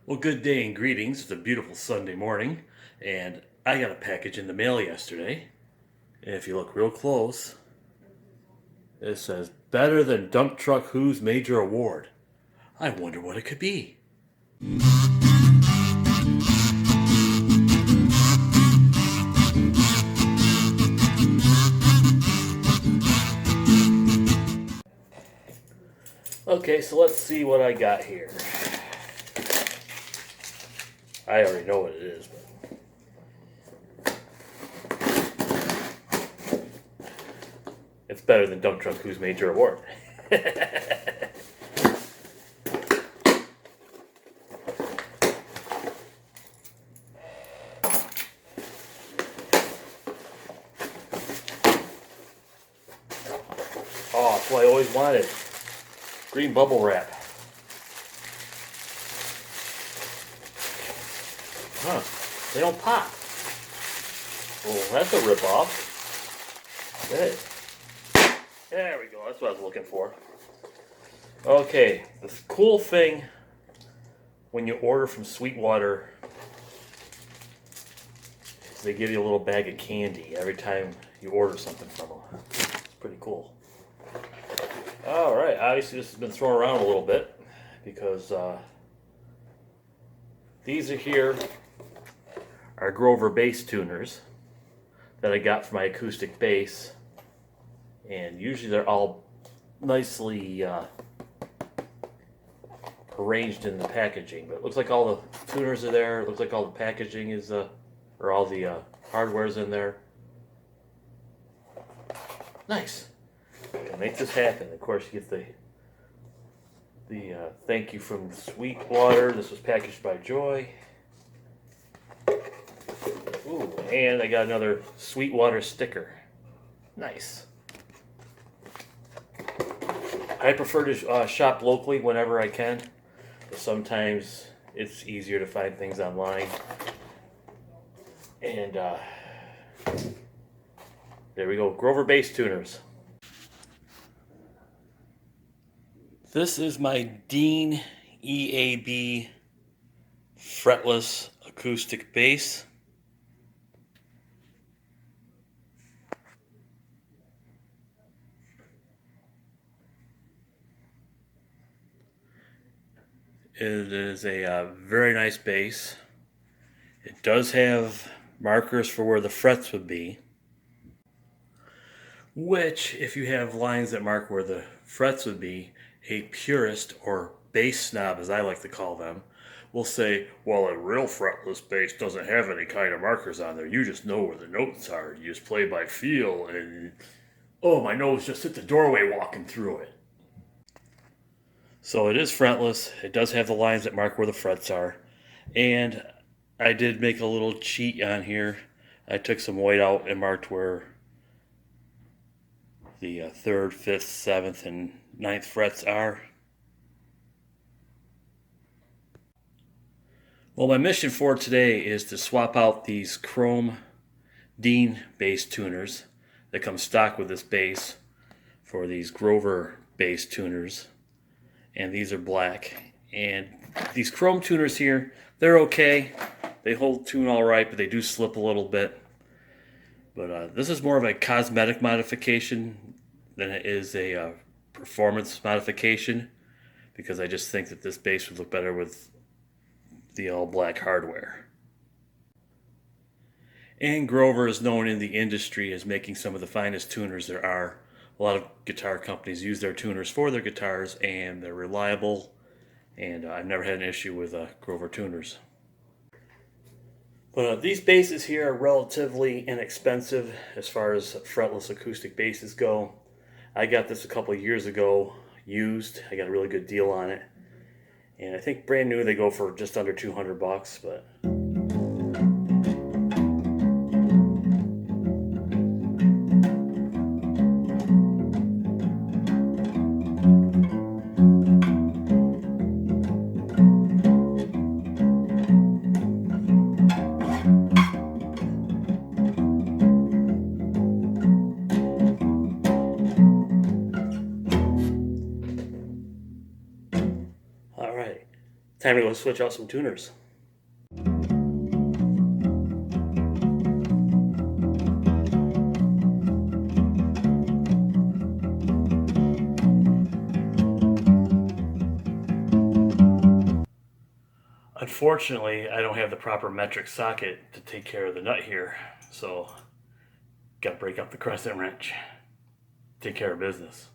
Well, good day and greetings. It's a beautiful Sunday morning, and I got a package in the mail yesterday. And if you look real close, it says, "Better than Dump Truck Who's Major Award." I wonder what it could be. Okay, so let's see what I got here. I already know what it is, but it's better than Dump Truck Who's Major Award. Oh, that's what I always wanted. Green bubble wrap. Huh. They don't pop. Well, that's a ripoff. Hey. There we go. That's what I was looking for. Okay. The cool thing when you order from Sweetwater is they give you a little bag of candy every time you order something from them. It's pretty cool. Alright, obviously this has been thrown around a little bit because these are Grover bass tuners that I got for my acoustic bass, and usually they're all nicely arranged in the packaging, but it looks like all the tuners are there. It looks like all the packaging is or all the hardware's in there. Nice. To make this happen, of course, you get the thank you from Sweetwater. This was packaged by Joy. Ooh, and I got another Sweetwater sticker. Nice. I prefer to shop locally whenever I can, but sometimes it's easier to find things online. And there we go, Grover bass tuners. This is my Dean EAB Fretless Acoustic Bass. It is a very nice bass. It does have markers for where the frets would be, which, if you have lines that mark where the frets would be, a purist, or bass snob as I like to call them, will say, well, a real fretless bass doesn't have any kind of markers on there. You just know where the notes are. You just play by feel, and oh, my nose just hit the doorway walking through it. So it is fretless. It does have the lines that mark where the frets are. And I did make a little cheat on here. I took some white out and marked where the 3rd, 5th, 7th, and 9th frets are. Well, my mission for today is to swap out these chrome Dean bass tuners that come stock with this bass for these Grover bass tuners. And these are black. And these chrome tuners here, they're okay. They hold tune all right, but they do slip a little bit. But this is more of a cosmetic modification than it is a performance modification, because I just think that this bass would look better with the all black hardware. And Grover is known in the industry as making some of the finest tuners there are. A lot of guitar companies use their tuners for their guitars, and they're reliable, and I've never had an issue with Grover tuners. But these basses here are relatively inexpensive as far as fretless acoustic basses go. I got this a couple of years ago, used. I got a really good deal on it. And I think brand new they go for just under $200, but Time to go switch out some tuners. Unfortunately, I don't have the proper metric socket to take care of the nut here, so got to break up the crescent wrench, take care of business.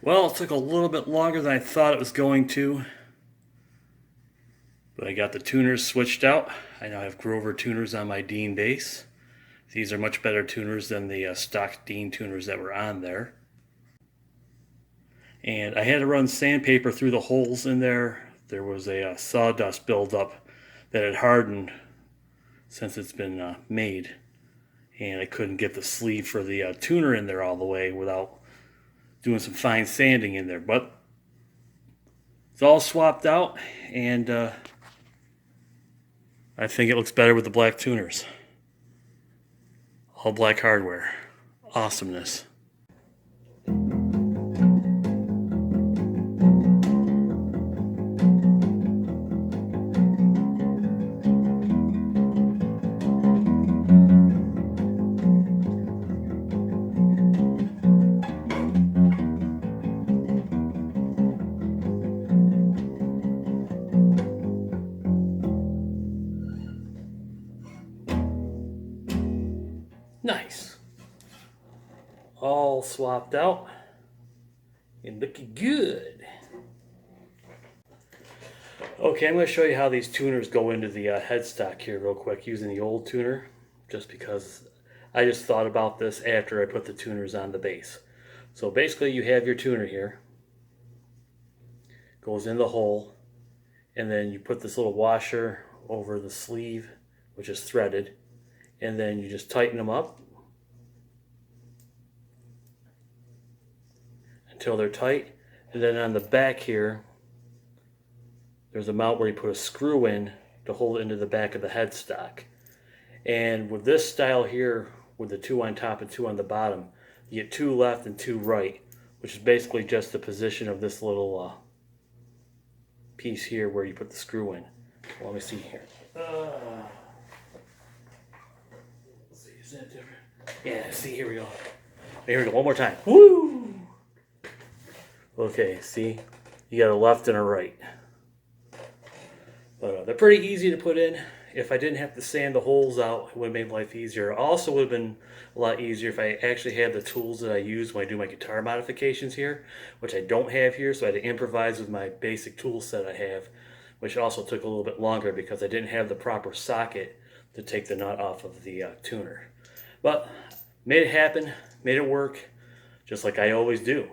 Well, it took a little bit longer than I thought it was going to, but I got the tuners switched out. I now have Grover tuners on my Dean bass. These are much better tuners than the stock Dean tuners that were on there. And I had to run sandpaper through the holes in there. There was a sawdust buildup that had hardened since it's been made. And I couldn't get the sleeve for the tuner in there all the way without doing some fine sanding in there. But it's all swapped out, and I think it looks better with the black tuners. All black hardware. Awesomeness. Nice. All swapped out. and looking good. Okay, I'm going to show you how these tuners go into the headstock here real quick using the old tuner, just because I just thought about this after I put the tuners on the bass. So basically you have your tuner here, goes in the hole, and then you put this little washer over the sleeve, which is threaded, and then you just tighten them up until they're tight. And then on the back here, there's a mount where you put a screw in to hold it into the back of the headstock. And with this style here, with the 2 on top and 2 on the bottom, you get 2 left and 2 right, which is basically just the position of this little piece here where you put the screw in. Well, let me see here. Let's see, is that different? Yeah, see, here we go. Here we go, one more time. Woo! Okay, see, you got a left and a right. But they're pretty easy to put in. If I didn't have to sand the holes out, it would have made life easier. Also would have been a lot easier if I actually had the tools that I use when I do my guitar modifications here, which I don't have here, so I had to improvise with my basic tool set I have, which also took a little bit longer because I didn't have the proper socket to take the nut off of the tuner. But made it happen, made it work, just like I always do.